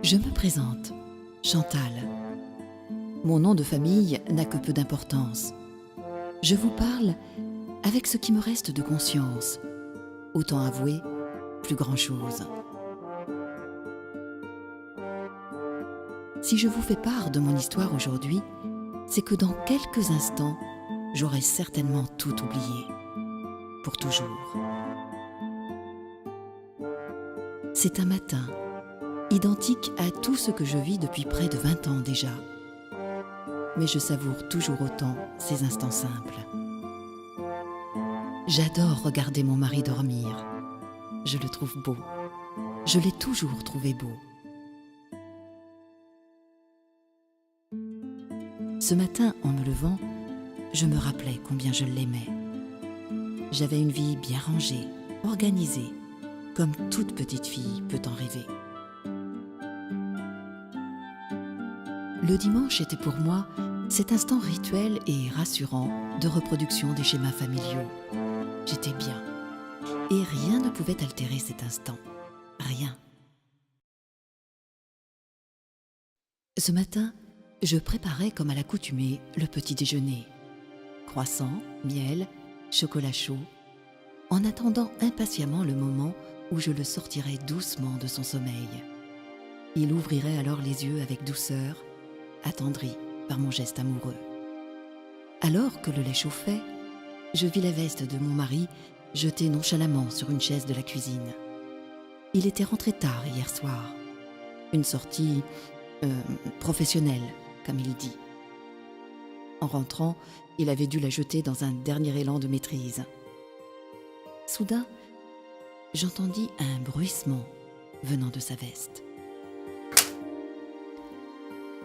Je me présente, Chantal. Mon nom de famille n'a que peu d'importance. Je vous parle avec ce qui me reste de conscience. Autant avouer, plus grand-chose. Si je vous fais part de mon histoire aujourd'hui, c'est que dans quelques instants, j'aurai certainement tout oublié. Pour toujours. C'est un matin, identique à tout ce que je vis depuis près de 20 ans déjà. Mais je savoure toujours autant ces instants simples. J'adore regarder mon mari dormir. Je le trouve beau. Je l'ai toujours trouvé beau. Ce matin, en me levant, je me rappelais combien je l'aimais. J'avais une vie bien rangée, organisée, comme toute petite fille peut en rêver. Le dimanche était pour moi cet instant rituel et rassurant de reproduction des schémas familiaux. J'étais bien, et rien ne pouvait altérer cet instant. Rien. Ce matin, je préparais comme à l'accoutumée le petit déjeuner. Croissant, miel, chocolat chaud, en attendant impatiemment le moment où je le sortirais doucement de son sommeil. Il ouvrirait alors les yeux avec douceur, attendri par mon geste amoureux. Alors que le lait chauffait, je vis la veste de mon mari jetée nonchalamment sur une chaise de la cuisine. Il était rentré tard hier soir. Une sortie professionnelle, comme il dit. En rentrant, il avait dû la jeter dans un dernier élan de maîtrise. Soudain, j'entendis un bruissement venant de sa veste.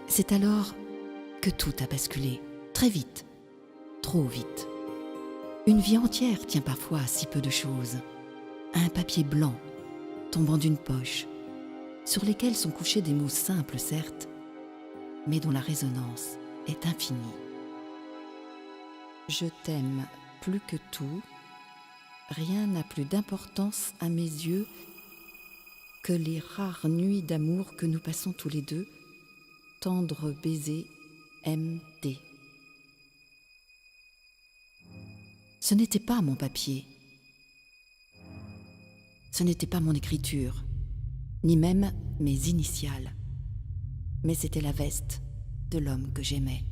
C'est alors que tout a basculé, très vite, trop vite. Une vie entière tient parfois à si peu de choses. Un papier blanc tombant d'une poche, sur lesquels sont couchés des mots simples certes, mais dont la résonance est infinie. Je t'aime plus que tout, rien n'a plus d'importance à mes yeux que les rares nuits d'amour que nous passons tous les deux, tendre baiser MD. Ce n'était pas mon papier, ce n'était pas mon écriture, ni même mes initiales, mais c'était la veste de l'homme que j'aimais.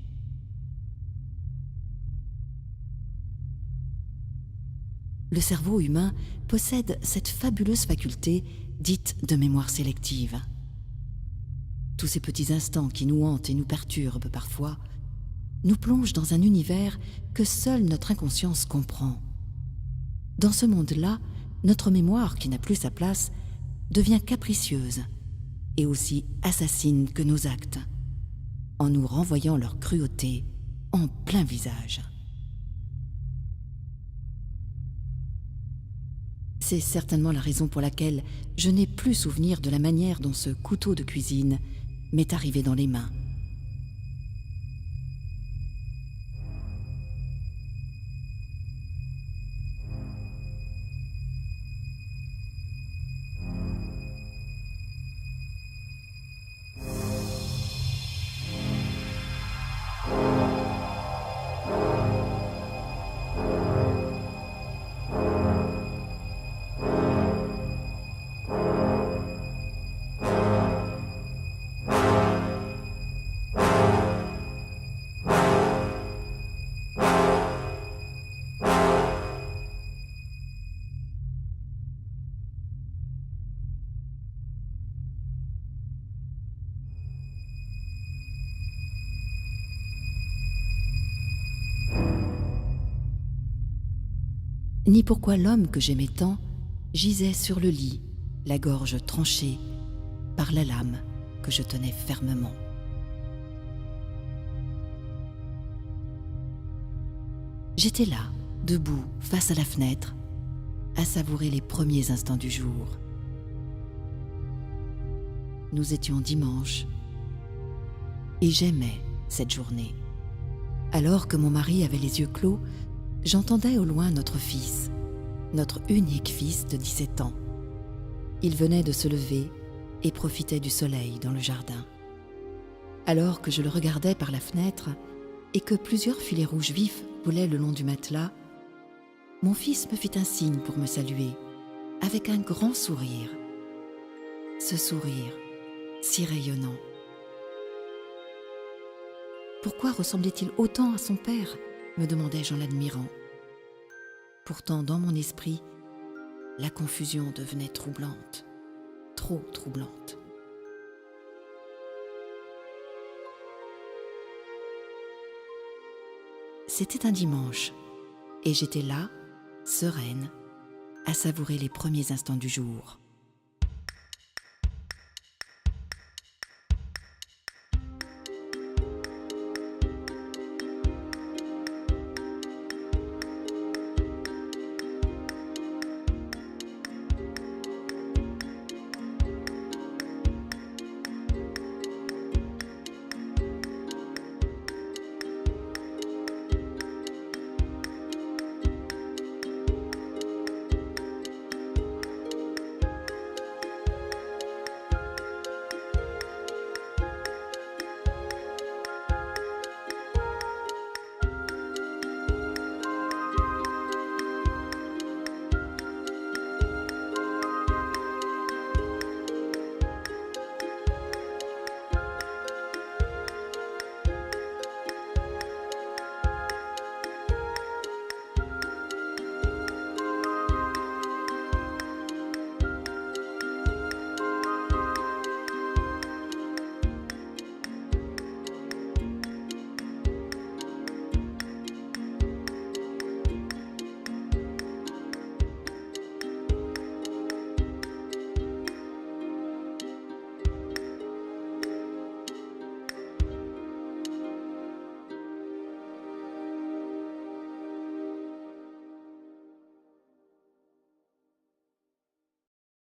Le cerveau humain possède cette fabuleuse faculté dite de mémoire sélective. Tous ces petits instants qui nous hantent et nous perturbent parfois nous plongent dans un univers que seule notre inconscience comprend. Dans ce monde-là, notre mémoire, qui n'a plus sa place, devient capricieuse et aussi assassine que nos actes, en nous renvoyant leur cruauté en plein visage. C'est certainement la raison pour laquelle je n'ai plus souvenir de la manière dont ce couteau de cuisine m'est arrivé dans les mains. Ni pourquoi l'homme que j'aimais tant gisait sur le lit, la gorge tranchée par la lame que je tenais fermement. J'étais là, debout, face à la fenêtre, à savourer les premiers instants du jour. Nous étions dimanche, et j'aimais cette journée. Alors que mon mari avait les yeux clos, j'entendais au loin notre fils, notre unique fils de 17 ans. Il venait de se lever et profitait du soleil dans le jardin. Alors que je le regardais par la fenêtre et que plusieurs filets rouges vifs coulaient le long du matelas, mon fils me fit un signe pour me saluer, avec un grand sourire. Ce sourire, si rayonnant. Pourquoi ressemblait-il autant à son père ? Me demandai-je en l'admirant. Pourtant, dans mon esprit, la confusion devenait troublante, trop troublante. C'était un dimanche, et j'étais là, sereine, à savourer les premiers instants du jour.